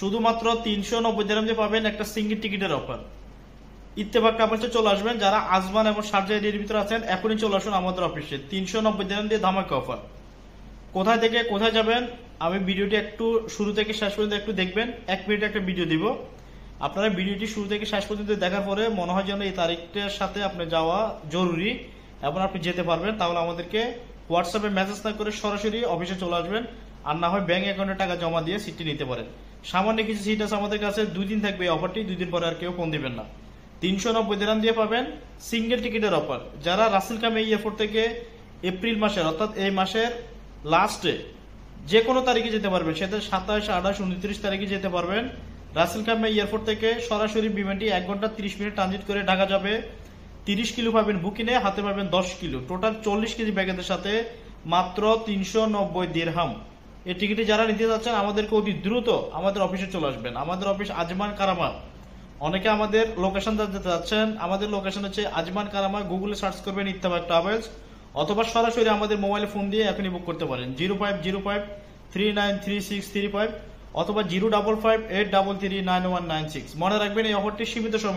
শুধুমাত্র 390 দিরহাম দিয়ে পাবেন একটা সিঙ্গেল টিকিটের অফার। ইত্তেফাক ট্রাভেলসে চলে আসবেন যারা আজমান এবং শারজাহ এর ভিতরে আছেন, এখনই চলে আসুন আমাদের অফিসে। 390 দিরহাম দিয়ে ধামাকা অফার। কোথায় থেকে কোথায় যাবেন আমি ভিডিওটি একটু শুরু থেকে শেষ পর্যন্ত একটু দেখবেন। 1 মিনিট একটা ভিডিও দিব, আপনারা ভিডিওটি শুরু থেকে শেষ পর্যন্ত দেখার পরে মনে হয় যেন এই তারিখটার সাথে আপনি যাওয়া জরুরি এবং আপনি যেতে পারবেন, তাহলে আমাদেরকে হোয়াটসঅ্যাপে মেসেজ না করে সরাসরি অফিসে চলে আসবেন, আর না হয় ব্যাংক অ্যাকাউন্টে টাকা জমা দিয়ে সিটটি নিতে পারেন। সামান্য কিছু সিট আছে আমাদের কাছে, 2 দিন থাকবে এই অফারটি, 2 দিন পরে আর কেউ ফোন দিবেন না। 390 দিরহাম দিয়ে পাবেন সিঙ্গেল টিকিটের অফার। যারা রাসেল খামে এয়ারপোর্ট থেকে এপ্রিল মাসের অর্থাৎ এই মাসের লাস্টে যে কোনো তারিখে যেতে পারবেন, সেটা 27, 28, 29 তারিখে যেতে পারবেন। রাসেল খামে এয়ারপোর্ট থেকে সরাসরি বিমানটি 1 ঘন্টা 30 মিনিট ট্রানজিট করে ঢাকা যাবে। 30 কিলো পাবেন বুকিনে, হাতে পাবেন 10 কিলো, টোটাল 40 কেজি ব্যাগেজের সাথে মাত্র 390 দিরহাম। এই টিকিটে যারা নিতে যাচ্ছেন আমাদেরকে অতি দ্রুত আমাদের অফিসে চলে আসবেন। আমাদের অফিস আজমান কারামা। অনেকে আমাদের লোকেশন জানতে চাচ্ছেন, আমাদের লোকেশন হচ্ছে আজমান কারামা। গুগলে সার্চ করবেন ইত্তেফাক ট্রাভেলস, অথবা সরাসরি আমাদের মোবাইলে ফোন দিয়ে এখনই বুক করতে পারেন 0505393635 অথবা 05583399196। মনে রাখবেন এই অফারটি সীমিত সময়।